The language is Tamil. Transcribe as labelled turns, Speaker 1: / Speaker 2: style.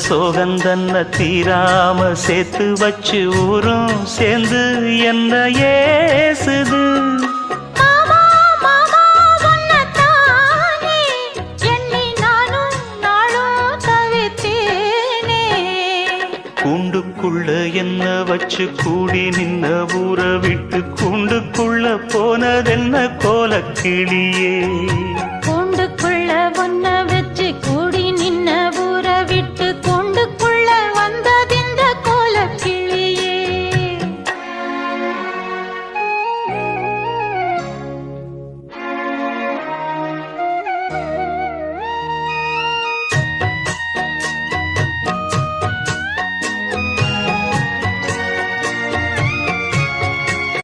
Speaker 1: சோகந்தன்ன தீராம சேர்த்து வச்சு ஊரும் சேர்ந்து என்ன ஏசுது. கூண்டுக்குள்ள என்ன வச்சு கூடி நின்ன ஊற விட்டு கூண்டுக்குள்ள போனதென்ன கோலக்கிளியே.